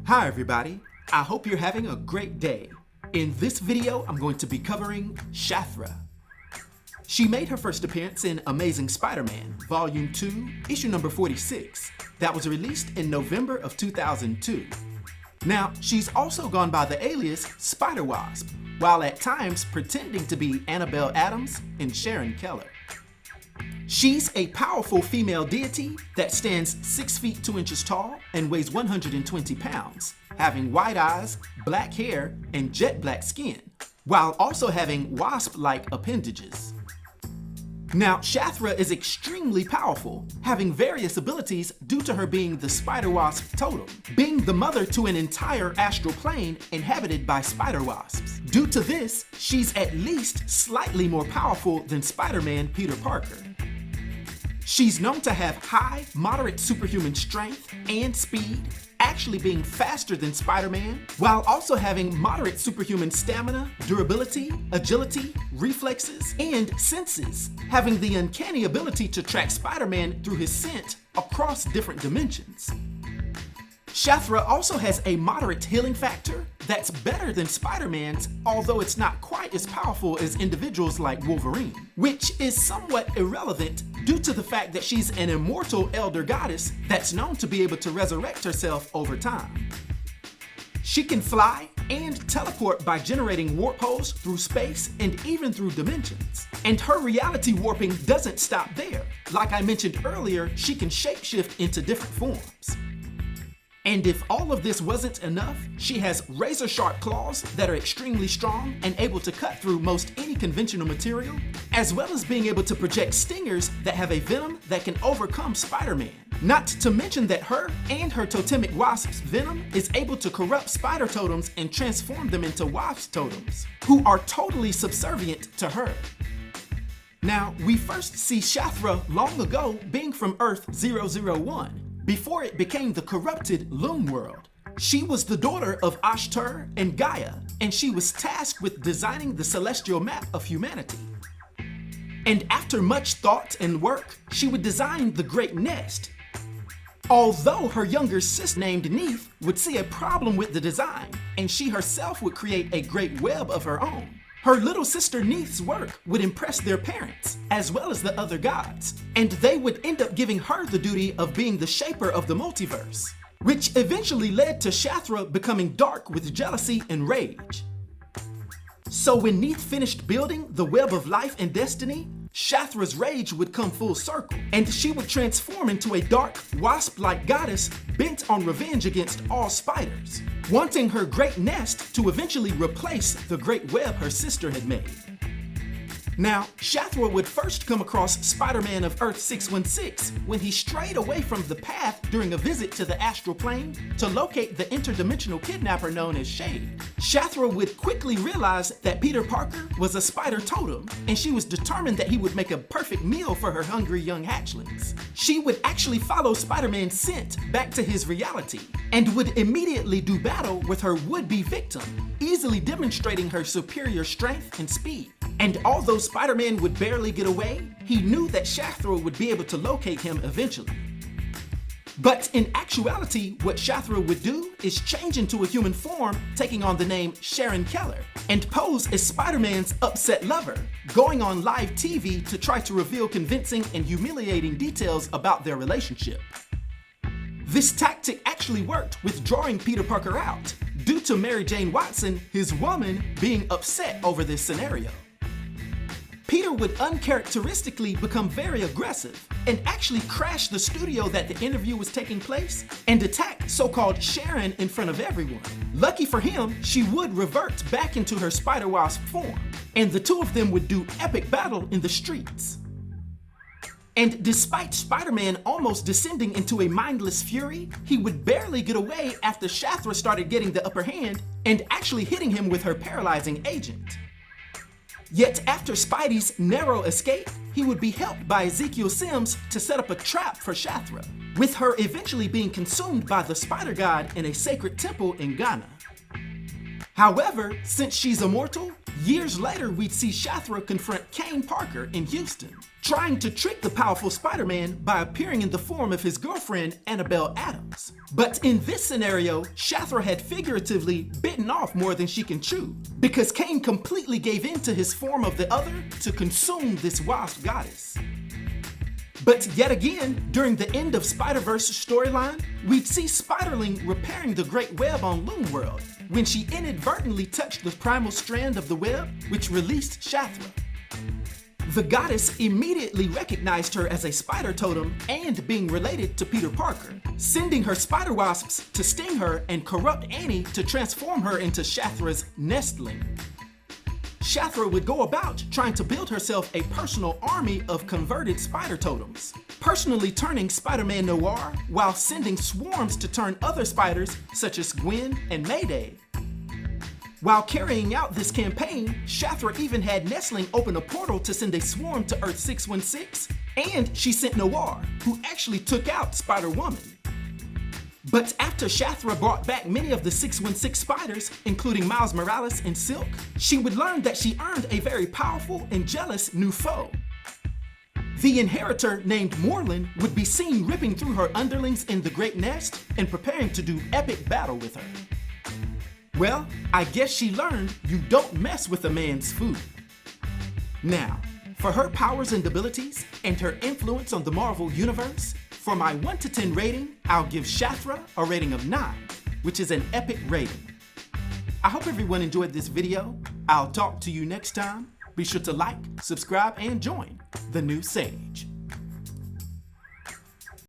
Hi everybody, I hope you're having a great day. In this video, I'm going to be covering Shathra. She made her first appearance in Amazing Spider-Man, Volume 2, issue number 46, that was released in November of 2002. Now, she's also gone by the alias Spider-Wasp, while at times pretending to be Annabelle Adams and Sharon Keller. She's a powerful female deity that stands 6 feet 2 inches tall and weighs 120 pounds, having white eyes, black hair, and jet black skin, while also having wasp-like appendages. Now, Shathra is extremely powerful, having various abilities due to her being the Spider-Wasp totem, being the mother to an entire astral plane inhabited by Spider-Wasps. Due to this, she's at least slightly more powerful than Spider-Man Peter Parker. She's known to have high, moderate superhuman strength and speed, actually being faster than Spider-Man, while also having moderate superhuman stamina, durability, agility, reflexes, and senses, having the uncanny ability to track Spider-Man through his scent across different dimensions. Shathra also has a moderate healing factor that's better than Spider-Man's, although it's not quite as powerful as individuals like Wolverine, which is somewhat irrelevant due to the fact that she's an immortal elder goddess that's known to be able to resurrect herself over time. She can fly and teleport by generating warp holes through space and even through dimensions. And her reality warping doesn't stop there. Like I mentioned earlier, she can shapeshift into different forms. And if all of this wasn't enough, she has razor-sharp claws that are extremely strong and able to cut through most any conventional material, as well as being able to project stingers that have a venom that can overcome Spider-Man. Not to mention that her and her totemic wasp's venom is able to corrupt Spider-Totems and transform them into wasp totems, who are totally subservient to her. Now, we first see Shathra long ago being from Earth 001, before it became the corrupted Loom World. She was the daughter of Oshtur and Gaea, and she was tasked with designing the celestial map of humanity. And after much thought and work, she would design the Great Nest. Although her younger sister named Nieth would see a problem with the design, and she herself would create a great web of her own. Her little sister Nieth's work would impress their parents, as well as the other gods, and they would end up giving her the duty of being the shaper of the multiverse, which eventually led to Shathra becoming dark with jealousy and rage. So when Nieth finished building the web of life and destiny, Shathra's rage would come full circle, and she would transform into a dark, wasp-like goddess bent on revenge against all spiders, wanting her great nest to eventually replace the great web her sister had made. Now, Shathra would first come across Spider-Man of Earth 616 when he strayed away from the path during a visit to the astral plane to locate the interdimensional kidnapper known as Shade. Shathra would quickly realize that Peter Parker was a Spider-Totem, and she was determined that he would make a perfect meal for her hungry young hatchlings. She would actually follow Spider-Man's scent back to his reality, and would immediately do battle with her would-be victim, easily demonstrating her superior strength and speed. And although Spider-Man would barely get away, he knew that Shathra would be able to locate him eventually. But in actuality, what Shathra would do is change into a human form, taking on the name Sharon Keller, and pose as Spider-Man's upset lover, going on live TV to try to reveal convincing and humiliating details about their relationship. This tactic actually worked with drawing Peter Parker out, due to Mary Jane Watson, his woman, being upset over this scenario. Peter would uncharacteristically become very aggressive and actually crash the studio that the interview was taking place and attack so-called Sharon in front of everyone. Lucky for him, she would revert back into her Spider-Wasp form, and the two of them would do epic battle in the streets. And despite Spider-Man almost descending into a mindless fury, he would barely get away after Shathra started getting the upper hand and actually hitting him with her paralyzing agent. Yet after Spidey's narrow escape, he would be helped by Ezekiel Sims to set up a trap for Shathra, with her eventually being consumed by the Spider God in a sacred temple in Ghana. However, since she's immortal, Years later, we'd see Shathra confront Kaine Parker in Houston, trying to trick the powerful Spider-Man by appearing in the form of his girlfriend, Annabelle Adams. But in this scenario, Shathra had figuratively bitten off more than she can chew, because Kaine completely gave in to his form of the other to consume this wasp goddess. But yet again, during the end of Spider-Verse storyline, we'd see Spiderling repairing the great web on Loonworld, when she inadvertently touched the primal strand of the web, which released Shathra. The goddess immediately recognized her as a Spider-Totem and being related to Peter Parker, sending her Spider-Wasps to sting her and corrupt Annie to transform her into Shathra's Nestling. Shathra would go about trying to build herself a personal army of converted Spider-Totems, personally turning Spider-Man Noir while sending swarms to turn other spiders such as Gwen and Mayday. While carrying out this campaign, Shathra even had Nestling open a portal to send a swarm to Earth 616, and she sent Noir, who actually took out Spider-Woman. But after Shathra brought back many of the 616 spiders, including Miles Morales and Silk, she would learn that she earned a very powerful and jealous new foe. The Inheritor named Morlun would be seen ripping through her underlings in the Great Nest and preparing to do epic battle with her. Well, I guess she learned you don't mess with a man's food. Now, for her powers and abilities and her influence on the Marvel Universe, for my 1 to 10 rating, I'll give Shathra a rating of 9, which is an epic rating. I hope everyone enjoyed this video. I'll talk to you next time. Be sure to like, subscribe, and join the new Sage.